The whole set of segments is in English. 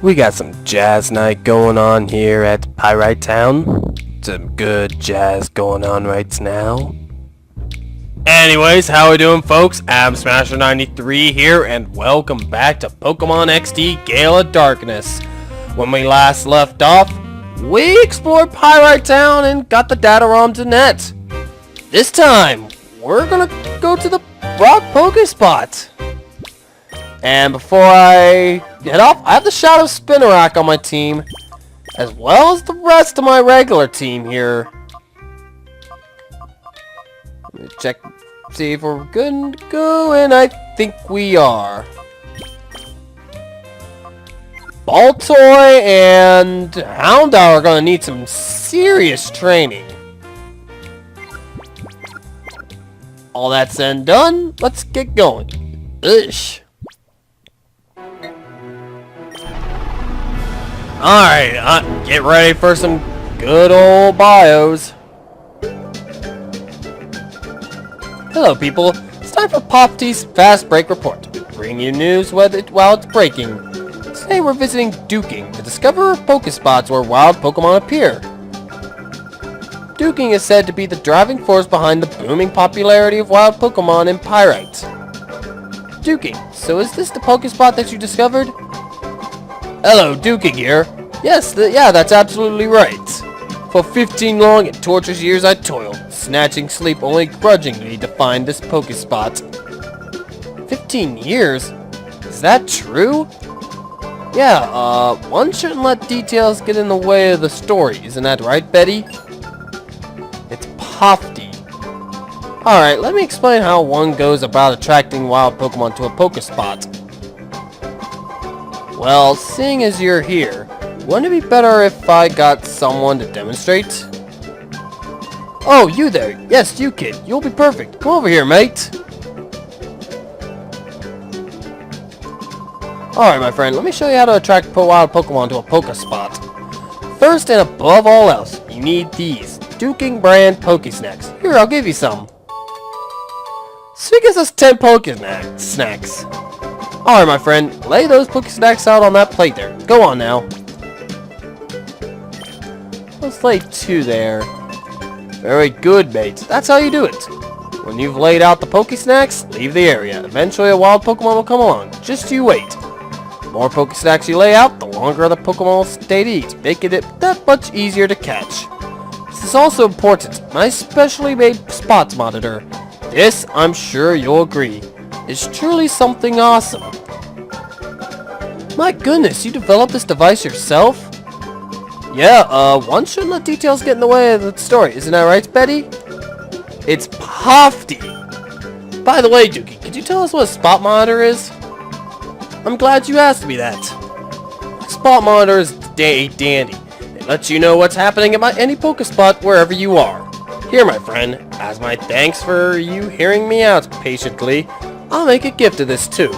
We got some jazz night going on here at Pyrite Town. Some good jazz going on right now. Anyways, how we doing, folks? I'm Smasher93 here, and welcome back to Pokemon XD Gale of Darkness. When we last left off, we explored Pyrite Town and got the data ROM to net. This time, we're gonna go to the Rock Pokespot. And before I head off, I have the Shadow Spinarak on my team, as well as the rest of my regular team here. Let me check, see if we're good to go, and I think we are. Baltoy and Houndour are gonna need some serious training. All that said and done, let's get going. Ish. Alright, get ready for some good old bios. Hello people, it's time for Pop T's Fast Break Report. Bring you news while it's breaking. Today we're visiting Duking, the discoverer of Pokespots where wild Pokemon appear. Duking is said to be the driving force behind the booming popularity of wild Pokemon in Pyrite. Duking, so is this the Pokespot that you discovered? Hello, Duking here. Yes, that's absolutely right. For 15 long and torturous years I toiled, snatching sleep only grudgingly to find this Pokespot. 15 years? Is that true? Yeah, one shouldn't let details get in the way of the story, isn't that right, Betty? It's Pofty. Alright, let me explain how one goes about attracting wild Pokemon to a Pokespot. Well, seeing as you're here, wouldn't it be better if I got someone to demonstrate? Oh, you there. Yes, you kid. You'll be perfect. Come over here, mate. Alright, my friend. Let me show you how to attract wild Pokemon to a Pokespot. First and above all else, you need these Duking brand Pokesnacks. Here, I'll give you some. So he gives us 10 Pokesnacks. Alright, my friend, lay those Pokesnacks out on that plate there. Go on now. Let's lay 2 there. Very good, mate. That's how you do it. When you've laid out the Pokesnacks, leave the area. Eventually a wild Pokemon will come along. Just you wait. The more Pokesnacks you lay out, the longer the Pokemon will stay to eat, making it that much easier to catch. This is also important. My specially made spots monitor. This, I'm sure you'll agree, is truly something awesome. My goodness, you developed this device yourself? Yeah, one shouldn't let details get in the way of the story, isn't that right, Betty? It's Pofty! By the way, Dookie, could you tell us what a spot monitor is? I'm glad you asked me that. A spot monitor is dandy. It lets you know what's happening at any Pokespot wherever you are. Here, my friend, as my thanks for you hearing me out patiently, I'll make a gift of this too.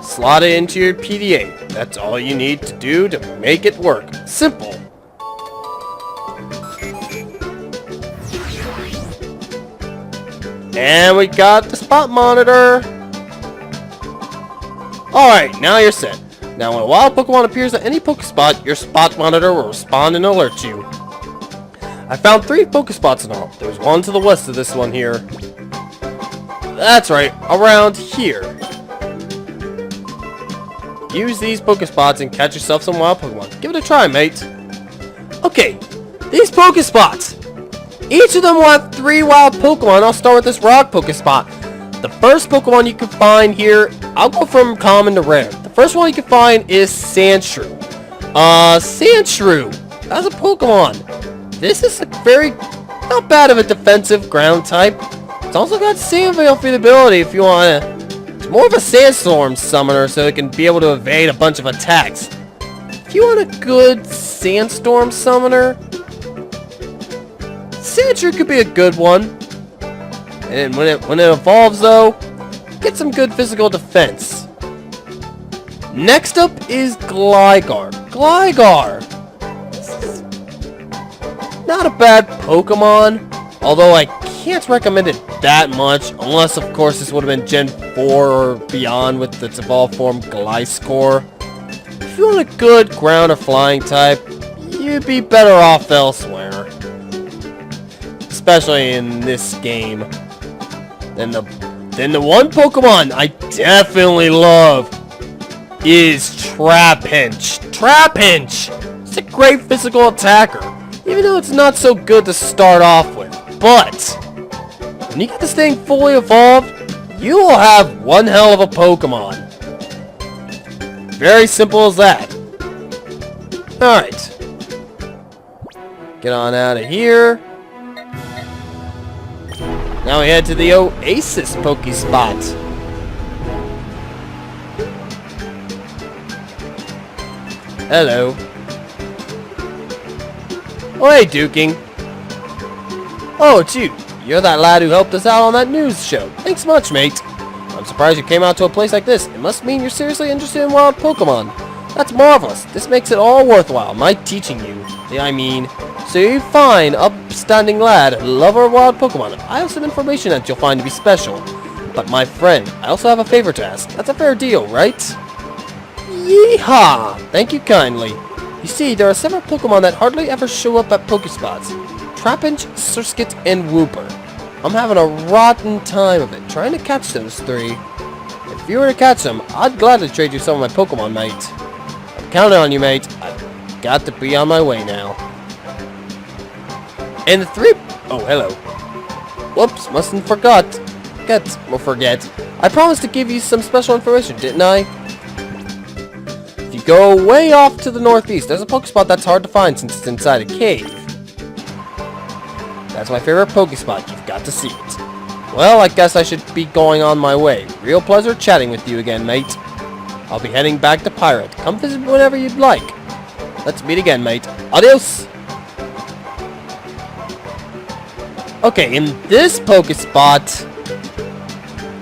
Slot it into your PDA. That's all you need to do to make it work. Simple. And we got the spot monitor. Alright, now you're set. Now when a wild Pokemon appears at any Pokespot, your spot monitor will respond and alert you. I found 3 Pokespots in all. There's one to the west of this one here. That's right, around here. Use these Pokespots and catch yourself some wild Pokemon. Give it a try, mate. Okay, these Pokespots. Each of them will have 3 wild Pokemon. I'll start with this Rock Pokespot. The first Pokemon you can find here, I'll go from common to rare. The first one you can find is Sandshrew. Sandshrew. That's a Pokemon. This is a very, not bad of a defensive ground type. It's also got Sandveil for the ability if you want to. It's more of a Sandstorm summoner so it can be able to evade a bunch of attacks. If you want a good Sandstorm summoner, Sandshrew could be a good one. And when it evolves though, get some good physical defense. Next up is Gligar. Gligar! Not a bad Pokemon, although I can't recommend it that much, unless of course this would have been Gen 4 or beyond with its evolved form Gliscor. If you want a good ground or flying type, you'd be better off elsewhere. Especially in this game. Then the one Pokemon I definitely love is Trapinch. Trapinch! It's a great physical attacker, even though it's not so good to start off with. But when you get this thing fully evolved, you will have one hell of a Pokemon. Very simple as that. Alright. Get on out of here. Now we head to the Oasis Pokespot. Hello. Oh, hey, Duking. Oh, it's you. You're that lad who helped us out on that news show. Thanks much, mate. I'm surprised you came out to a place like this. It must mean you're seriously interested in wild Pokemon. That's marvelous. This makes it all worthwhile, my teaching you. So you're fine, upstanding lad, lover of wild Pokemon. I have some information that you'll find to be special. But my friend, I also have a favor to ask. That's a fair deal, right? Yeehaw! Thank you kindly. You see, there are several Pokemon that hardly ever show up at Pokespots. Trapinch, Surskit, and Wooper. I'm having a rotten time of it, trying to catch those three. If you were to catch them, I'd gladly trade you some of my Pokemon, mate. I'm counting on you, mate. I've got to be on my way now. And the three... Oh, hello. Whoops, mustn't forget. I promised to give you some special information, didn't I? If you go way off to the northeast, there's a Pokespot that's hard to find since it's inside a cave. That's my favorite Pokespot. You've got to see it. Well, I guess I should be going on my way. Real pleasure chatting with you again, mate. I'll be heading back to Pyrite. Come visit whenever you'd like. Let's meet again, mate. Adios! Okay, in this Pokespot,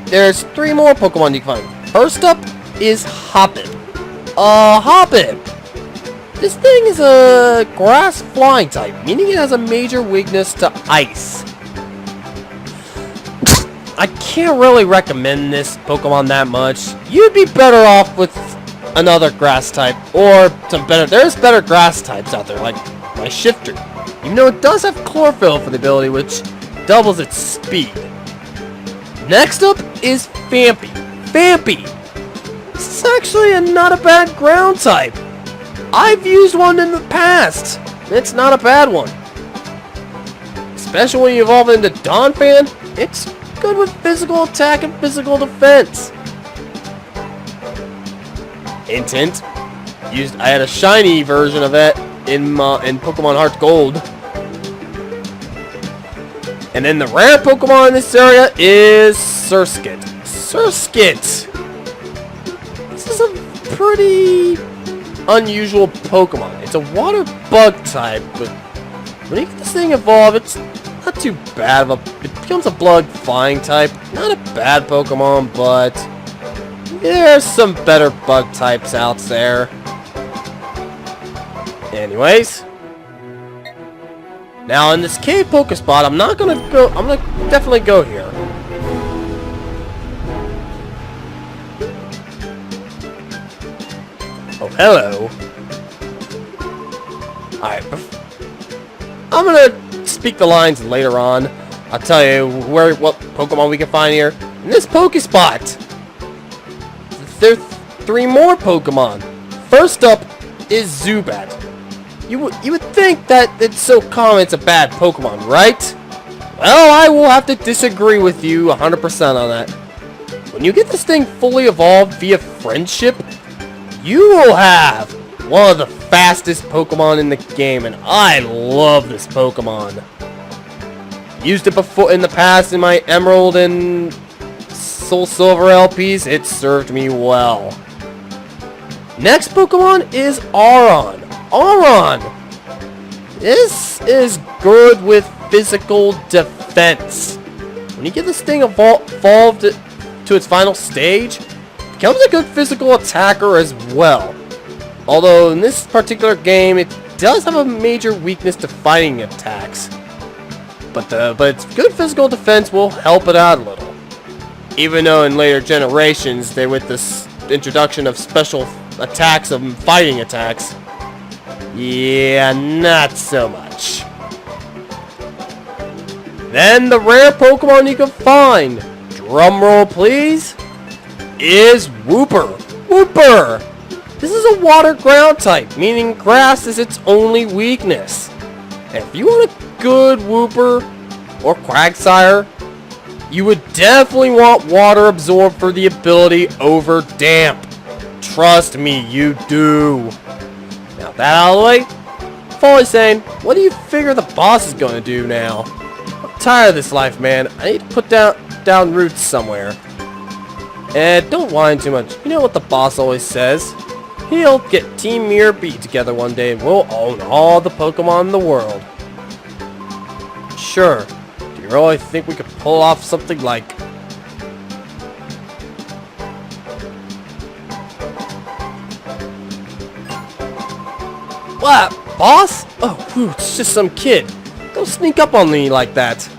there's 3 more Pokemon you can find. First up is Hoppip. Hoppip! This thing is a grass flying type, meaning it has a major weakness to ice. I can't really recommend this Pokemon that much. You'd be better off with another grass type, or some better... There's better grass types out there, like my Shifter. Even though it does have Chlorophyll for the ability, which doubles its speed. Next up is Phanpy. Phanpy! This is actually not a bad ground type. I've used one in the past. It's not a bad one. Especially when you evolve into Donphan, it's good with physical attack and physical defense. Hint, hint. I had a shiny version of it in Pokemon Heart Gold. And then the rare Pokemon in this area is Surskit. Surskit! This is a pretty unusual Pokemon. It's a water bug type, but when you get this thing evolved, it's not too bad of a... It becomes a blood flying type. Not a bad Pokemon, but there's some better bug types out there. Anyways, now in this cave Pokespot, I'm gonna definitely go here. Oh, hello. Alright, I'm gonna speak the lines later on. I'll tell you what Pokemon we can find here. In this Pokespot, there's 3 more Pokemon. First up is Zubat. You would think that it's so common it's a bad Pokemon, right? Well, I will have to disagree with you 100% on that. When you get this thing fully evolved via friendship, you will have one of the fastest Pokemon in the game, and I love this Pokemon. Used it before in the past in my Emerald and Soul Silver LPs. It served me well. Next Pokemon is Aron. Aron! This is good with physical defense. When you get this thing evolved to its final stage, it becomes a good physical attacker as well. Although in this particular game, it does have a major weakness to fighting attacks. But its good physical defense will help it out a little. Even though in later generations, with this introduction of special attacks of fighting attacks. Yeah, not so much. Then the rare Pokemon you can find, drumroll please, is Wooper. Wooper! This is a water ground type, meaning grass is its only weakness. And if you want a good Wooper or Quagsire, you would definitely want water absorb for the ability over damp. Trust me, you do. Now that out of the way, Foley saying, what do you figure the boss is going to do now? I'm tired of this life, man. I need to put down roots somewhere. And don't whine too much. You know what the boss always says? He'll get Team Miror B together one day and we'll own all the Pokemon in the world. Sure. Do you really think we could pull off something like... What? Boss? Oh, whew, it's just some kid. Don't sneak up on me like that.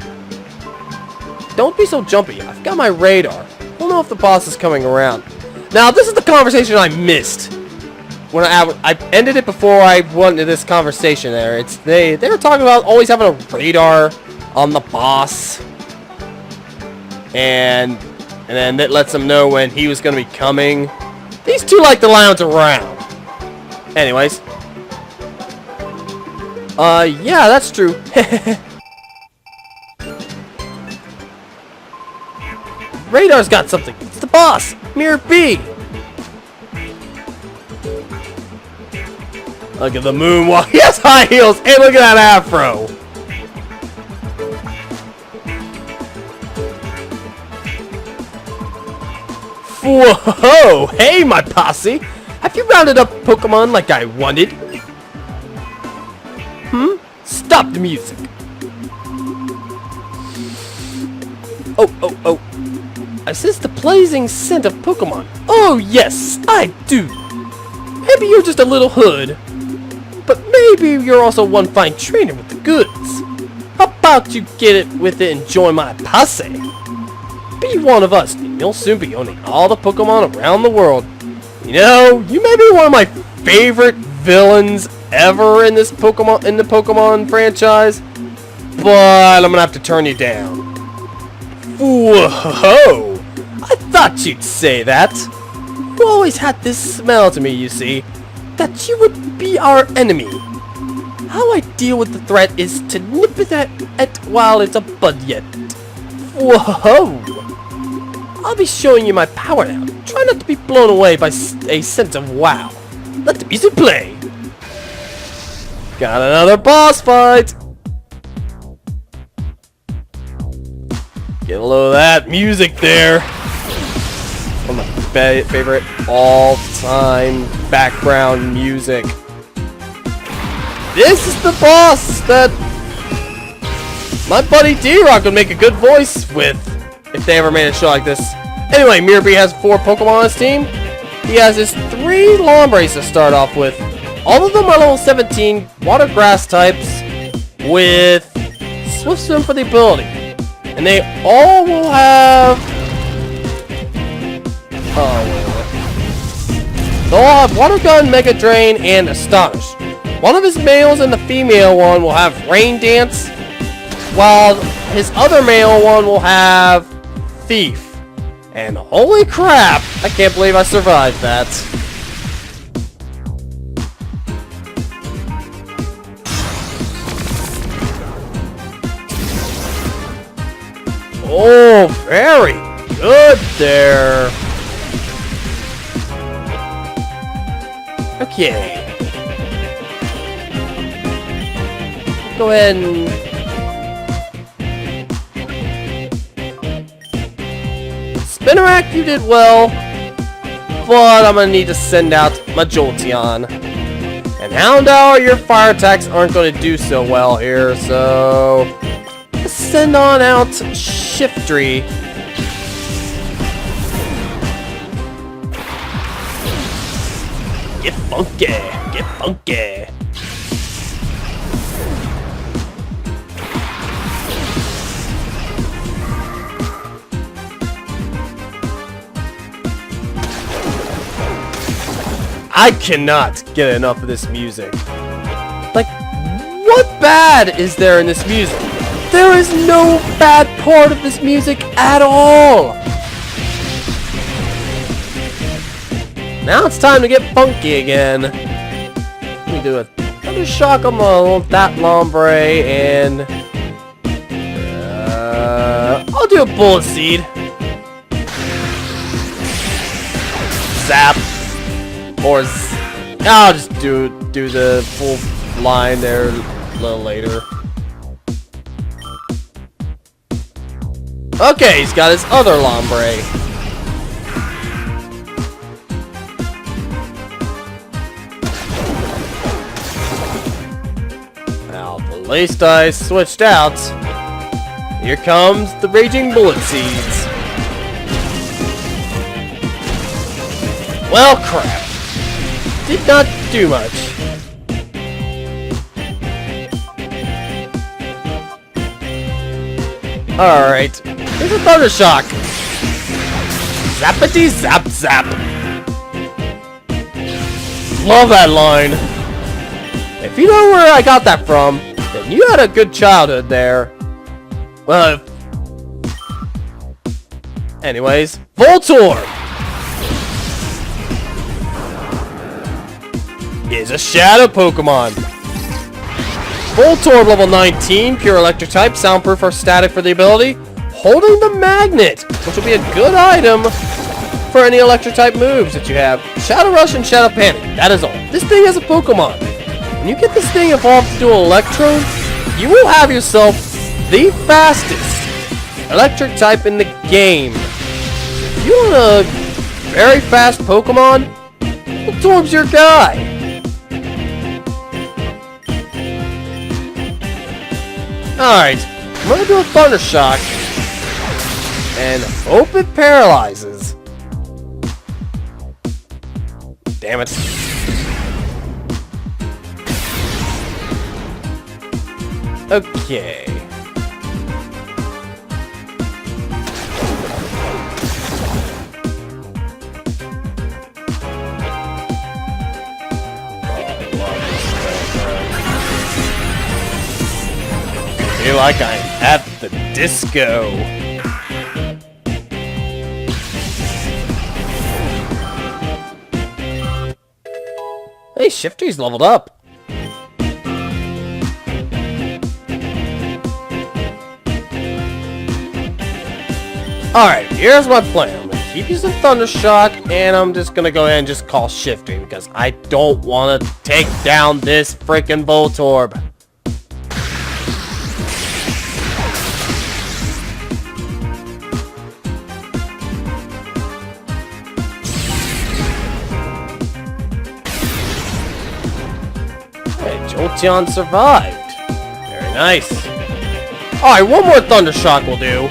Don't be so jumpy. I've got my radar. We'll know if the boss is coming around. Now, this is the conversation I missed. When I ended it before I went into this conversation there. They were talking about always having a radar on the boss. And then that lets them know when he was going to be coming. These two like to lounge around. Anyways. Yeah, that's true. Radar's got something. It's the boss, Miror B. Look at the moonwalk. He has high heels. Hey, look at that afro. Whoa! Hey, my posse. Have you rounded up Pokemon like I wanted? Stop the music. Oh. I sense the pleasing scent of Pokemon. Oh, yes, I do. Maybe you're just a little hood, but maybe you're also one fine trainer with the goods. How about you get it with it and join my posse? Be one of us, and you'll soon be owning all the Pokemon around the world. You know, you may be one of my favorite villains ever in the Pokemon franchise, but I'm gonna have to turn you down. Whoa! I thought you'd say that. You always had this smell to me, you see, that you would be our enemy. How I deal with the threat is to nip it at while it's a bud yet. Whoa! I'll be showing you my power now. Try not to be blown away by a sense of wow. Let the music play. Got another boss fight. Get a load of that music there. One of my favorite all-time background music. This is the boss that my buddy D-Rock would make a good voice with if they ever made a show like this. Anyway, Miror B has 4 Pokemon on his team. He has his 3 Lombres to start off with. All of them are level 17 water grass types with Swift Swim for the ability. And they all will have... they'll all have Water Gun, Mega Drain, and Astonish. One of his males and the female one will have Rain Dance, while his other male one will have Thief. And holy crap, I can't believe I survived that. Oh, very good there. Okay. Go ahead and... Spinarak, you did well, but I'm gonna need to send out my Jolteon. And Houndour, your fire attacks aren't gonna do so well here, so... let's send on out Shiftry. Get funky, get funky. I cannot get enough of this music. Like, what bad is there in this music? There is no bad part of this music at all. Now it's time to get funky again. Let me do a thunder shock on that Lombre, and I'll do a bullet seed. Zap. Or I'll just do the full line there a little later. Okay, he's got his other Lombre. Now the lace dice switched out. Here comes the raging bullet seeds. Well, crap. Did not do much. Alright, here's a thunder shock. Zappity zap zap. Love that line. If you know where I got that from, then you had a good childhood there. Well, anyways, Voltorb is a shadow Pokemon. Voltorb level 19, pure electric type, soundproof or static for the ability, holding the magnet, which will be a good item for any electric type moves that you have. Shadow Rush and Shadow Panic, that is all. This thing has a Pokemon. When you get this thing evolved to do Electro, you will have yourself the fastest electric type in the game. If you want a very fast Pokemon, Voltorb's your guy. Alright, I'm gonna do a Thunder Shock, and hope it paralyzes. Damn it. Okay. I feel like I'm at the disco. Hey, Shifty's leveled up. Alright, here's my plan. I'm gonna keep using Thunder Shock, and I'm just gonna go ahead and just call Shifty, because I don't want to take down this freaking Voltorb. Jolteon survived. Very nice. Alright, one more Thunder Shock will do.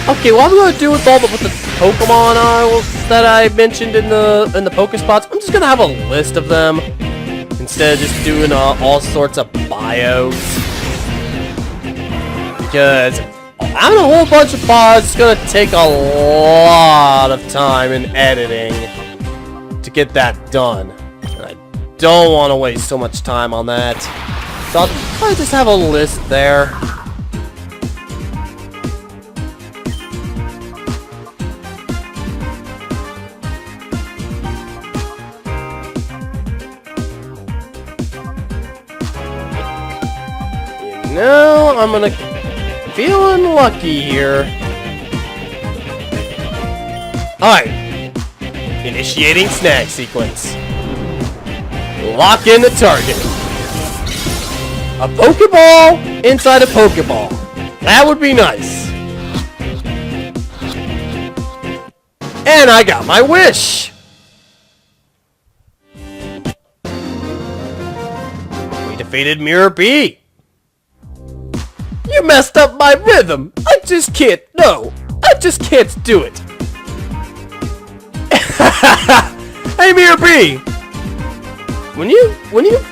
Okay, what I'm gonna do with the Pokemon that I mentioned in the Pokespots, I'm just gonna have a list of them instead of just doing all sorts of bios. Because having a whole bunch of bios is gonna take a lot of time in editing to get that done. And I don't want to waste so much time on that. So I'll probably just have a list there. You know, I'm gonna feeling lucky here. Alright. Initiating snag sequence. Lock in the target. A Pokeball inside a Pokeball. That would be nice. And I got my wish. We defeated Miror B. You messed up my rhythm. I just can't do it. Hey, Miror B. When you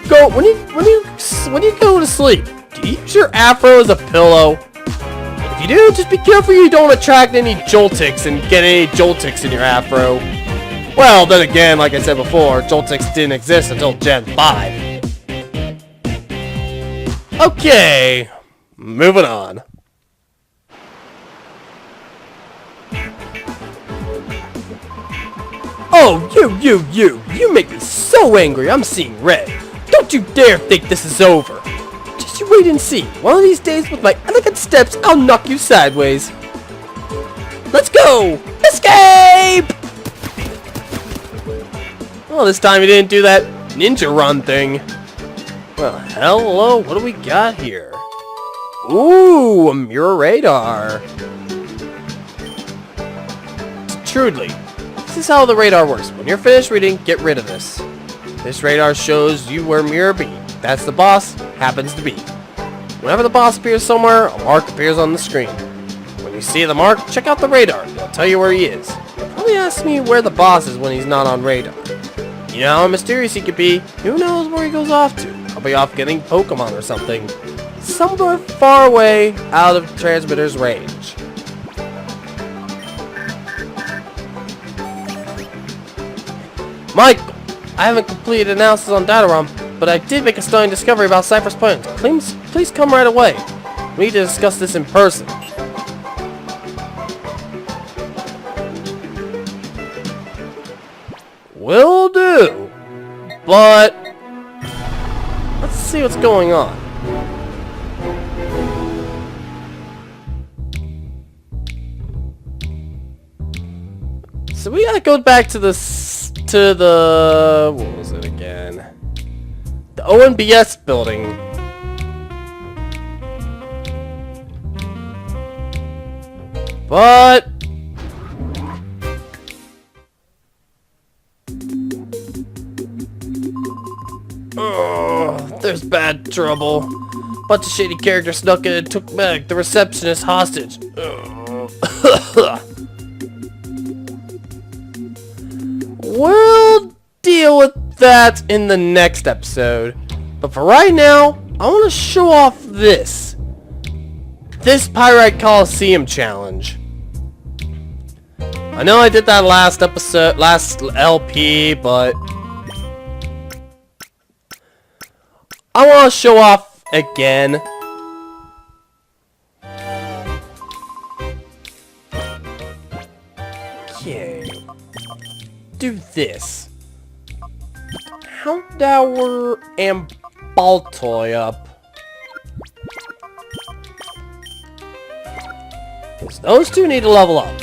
go to sleep, do you use your AFRO as a pillow? If you do, just be careful you don't attract any Joltics and get any Joltics in your AFRO. Well, then again, like I said before, Joltics didn't exist until Gen 5. Okay, moving on. Oh, you make me so angry, I'm seeing red. Don't you dare think this is over. Just you wait and see. One of these days with my elegant steps, I'll knock you sideways. Let's go! Escape! Well, this time he didn't do that ninja run thing. Well, hello, what do we got here? Ooh, a mirror radar. Trudely, this is how the radar works. When you're finished reading, get rid of this. This radar shows you where Miror B, that's the boss, happens to be. Whenever the boss appears somewhere, a mark appears on the screen. When you see the mark, check out the radar. It'll tell you where he is. Probably ask me where the boss is when he's not on radar. You know how mysterious he could be. Who knows where he goes off to? Probably off getting Pokemon or something. Somewhere far away out of the transmitter's range. Michael, I haven't completed analysis on Datarom, but I did make a stunning discovery about Cypher's plans. Please come right away. We need to discuss this in person. Will do. But let's see what's going on. So we gotta go back to the what was it again? The ONBS building. But there's bad trouble. Bunch of shady characters snuck in and took Meg, the receptionist, hostage. We'll deal with that in the next episode. But for right now, I want to show off this Pyrite Colosseum challenge. I know I did that last episode, last LP, but I want to show off again. Okay. Do this. Houndour and Baltoy up. So those two need to level up.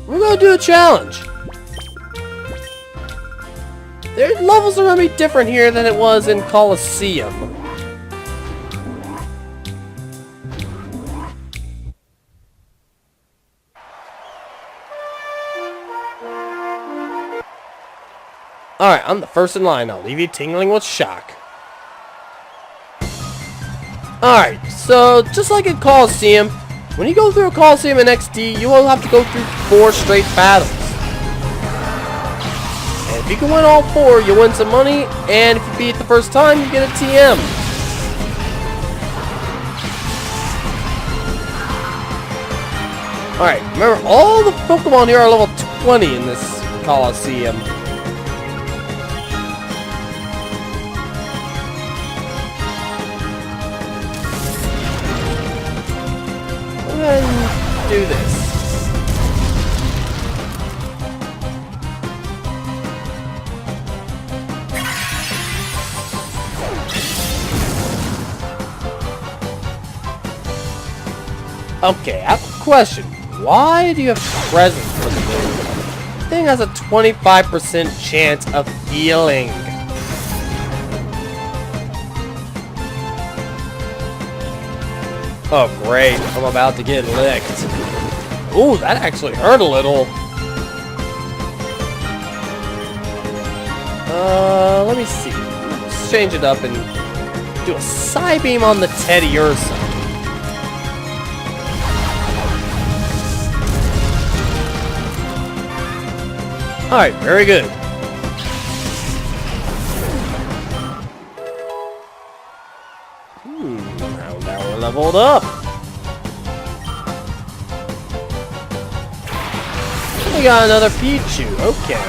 We're gonna do a challenge. Their levels are gonna be different here than it was in Colosseum. Alright, I'm the first in line. I'll leave you tingling with shock. Alright, so just like in Colosseum, when you go through a Colosseum in XD, you will have to go through 4 straight battles. And if you can win all 4, you win some money, and if you beat the first time, you get a TM. Alright, remember, all the Pokemon here are level 20 in this Colosseum. And do this. Okay, I have a question. Why do you have presents for the thing? The thing has a 25% chance of healing. Oh great, I'm about to get licked. Ooh, that actually hurt a little. Let me see. Let's change it up and do a Psybeam on the Teddy Ursa. Alright, very good. Now we're leveled up. we got another Pichu. Okay.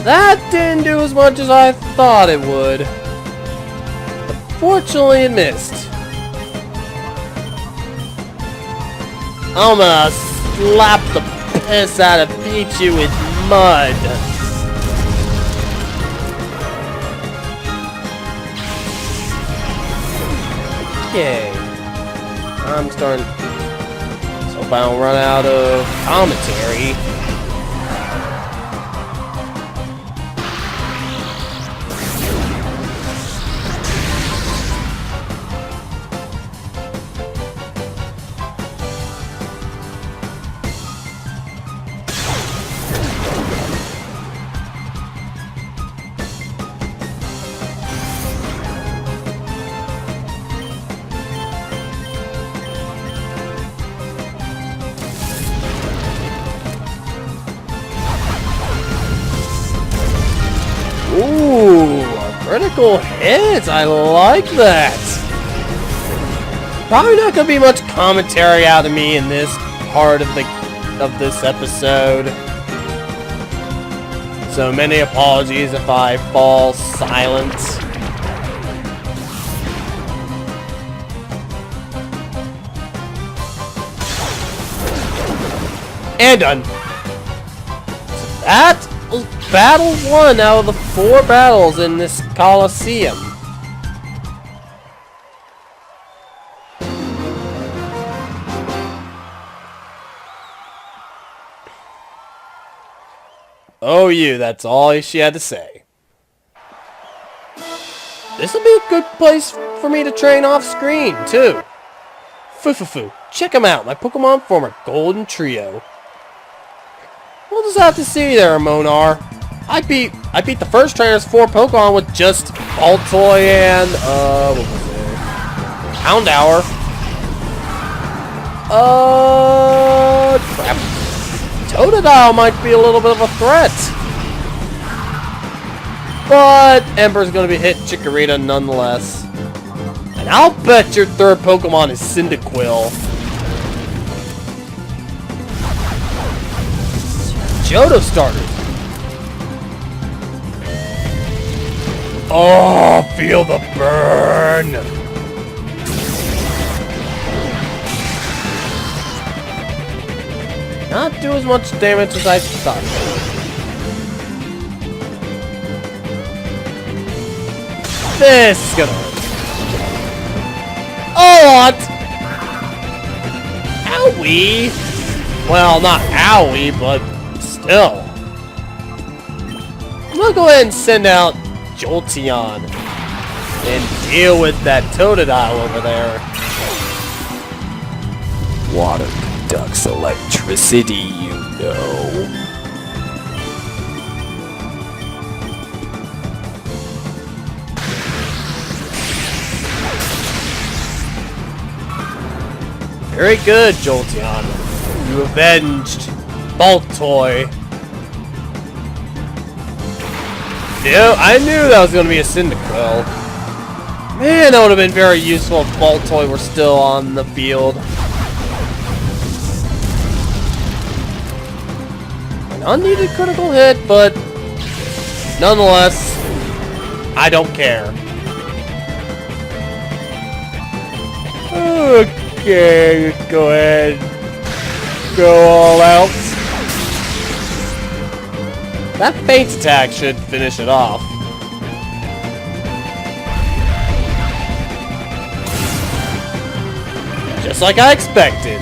That didn't do as much as I thought it would. Fortunately, it missed. I'm gonna slap the piss out of Pichu with mud. Okay. I'm starting. So if I don't run out of commentary. Ooh, critical hits. I like that. Probably not gonna be much commentary out of me in this part of this episode. So many apologies if I fall silent. And done. So that was battle 1 out of the 4 battles in this Colosseum. Oh, that's all she had to say. This will be a good place for me to train off screen, too. Foo. Check them out. My Pokemon form a golden trio. We'll just have to see there, Monar. I beat the first trainer's 4 Pokemon with just Baltoy and, what was it? Houndour. Crap. Totodile might be a little bit of a threat. But Ember's gonna be hitting Chikorita nonetheless. And I'll bet your 3rd Pokemon is Cyndaquil. Johto started. Oh, feel the burn. Not do as much damage as I thought. This is gonna hurt. Oh, what? Owie. Well, not owie, but still. I'm gonna go ahead and send out Jolteon and deal with that Totodile over there. Water conducts electricity, you know. Very good, Jolteon. You avenged Baltoy. Yeah, I knew that was going to be a Cyndaquil. Man, that would have been very useful if Baltoy were still on the field. An unneeded critical hit, but nonetheless, I don't care. Okay, go ahead. Go all out. That feint attack should finish it off. Just like I expected.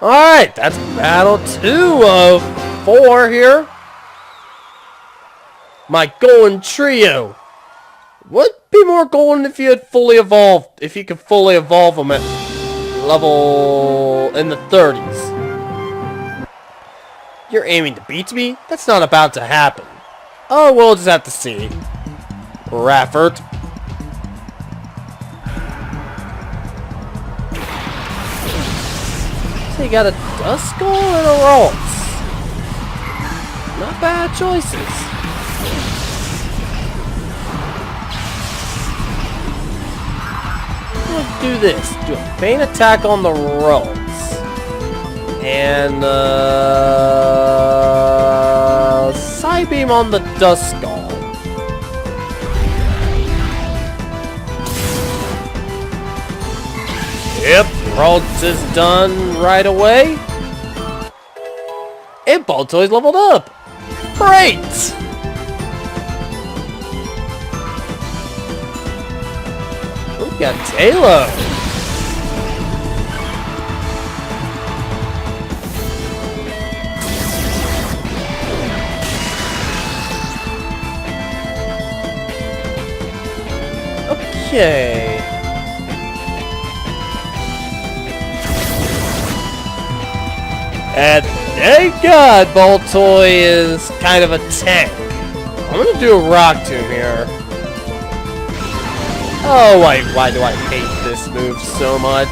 Alright, that's battle 2 of 4 here. My golden trio. Would be more golden if you had fully evolved. If you could fully evolve them at level in the 30s. You're aiming to beat me? That's not about to happen. Oh, we'll just have to see. Raffert. So you got a Duskull and a Ralts. Not bad choices. Let's do this. Do a feint attack on the rolls. And, side beam on the dust skull. Yep, rolls is done right away. And Baltoy's leveled up. Great! We got Taylor. Okay. And thank God Baltoy is kind of a tank. I'm gonna do a rock tomb here. Oh, why do I hate this move so much?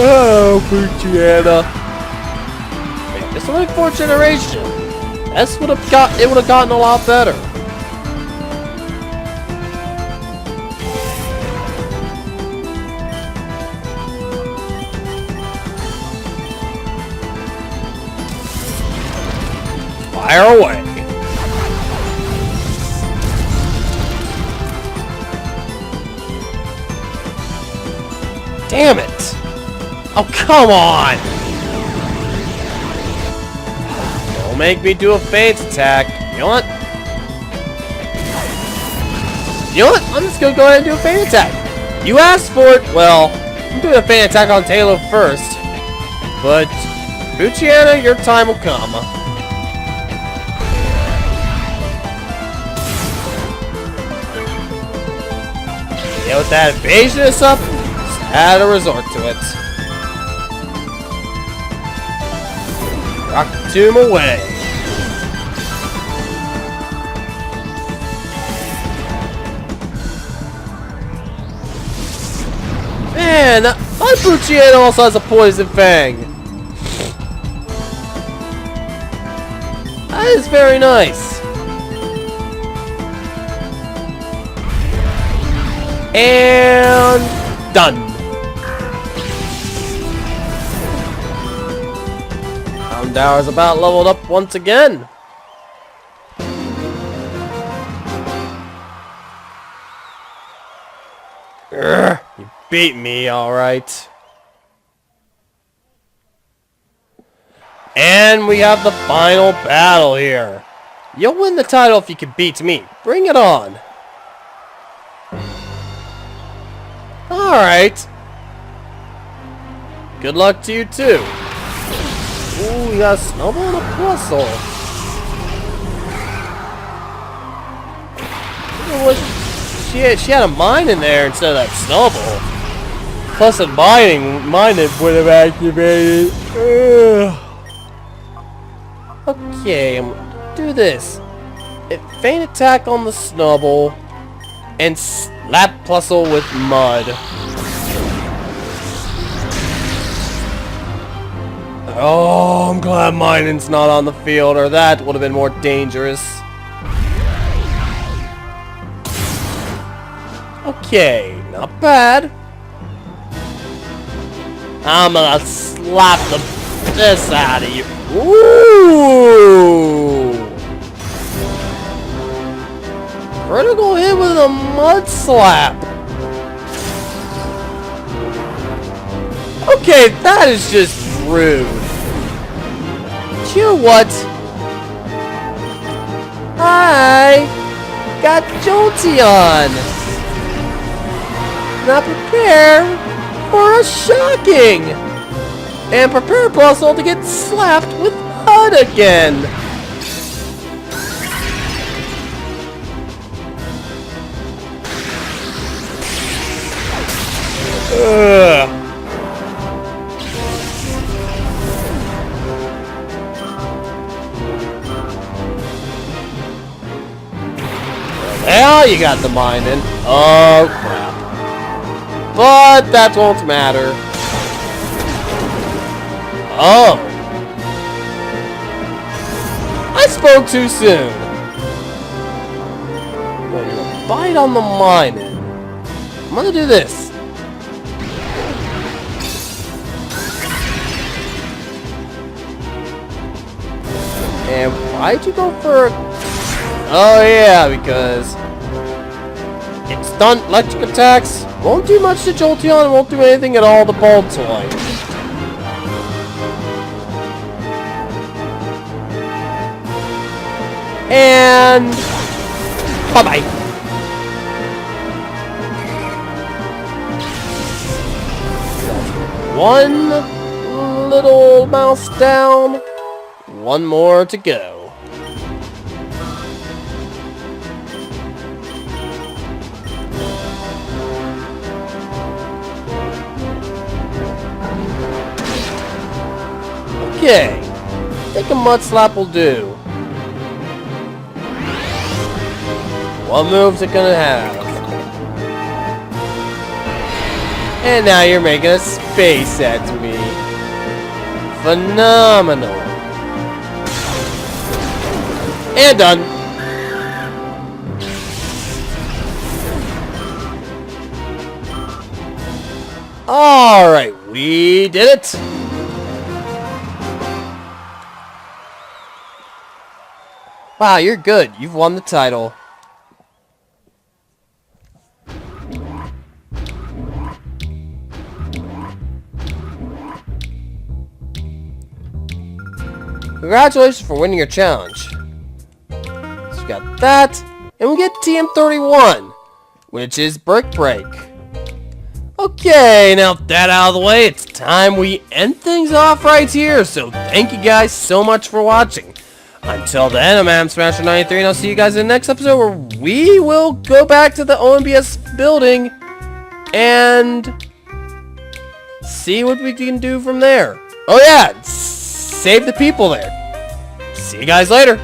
Oh, Puchiana. Wait, this only 4th generation. It would have gotten a lot better. Fire away. Damn it! Oh, come on! Don't make me do a feint attack. You know what? You know what? I'm just gonna go ahead and do a feint attack. You asked for it. Well, I'm doing a feint attack on Taylor first. But, Puchiana, your time will come. Yeah, with that evasion and stuff, just had to resort to it. Rock the tomb away. Man, my Puchiana also has a poison fang. That is very nice. And done. Houndour's about leveled up once again. Urgh, you beat me, alright. And we have the final battle here. You'll win the title if you can beat me. Bring it on. Alright. Good luck to you too. Ooh, we got a snowball and a puzzle. She had a mine in there instead of that snowball. Plus a mine it would have activated. Ugh. Okay, I'm gonna do this. Feint attack on the snowball. And slap Plusle with mud. Oh, I'm glad Mining's not on the field, or that would have been more dangerous. Okay, not bad. I'm gonna slap the piss out of you. Ooh! Critical hit with a mud slap. Okay, that is just rude. But you know what? I got Jolteon. Now prepare for a shocking. And prepare Plusle to get slapped with mud again. Ugh. Oh, you got the mining. Oh, crap. But that won't matter. Oh. I spoke too soon. I'm gonna bite on the mining. I'm gonna do this. And why'd you go for... Oh yeah, because... It's stunt electric attacks. Won't do much to Jolteon, won't do anything at all to Baltoy. And... Bye-bye. One little mouse down. One more to go. Okay. I think a mud slap will do. What moves it gonna have? And now you're making a space at me. Phenomenal. And done. Alright, we did it. Wow, you're good. You've won the title. Congratulations for winning your challenge. So we got that, and we get TM31, which is Brick Break. Okay, now that out of the way, it's time we end things off right here. So thank you guys so much for watching. Until then, I'm Adam Smasher93, and I'll see you guys in the next episode where we will go back to the OMBS building and see what we can do from there. Oh yeah, save the people there. See you guys later.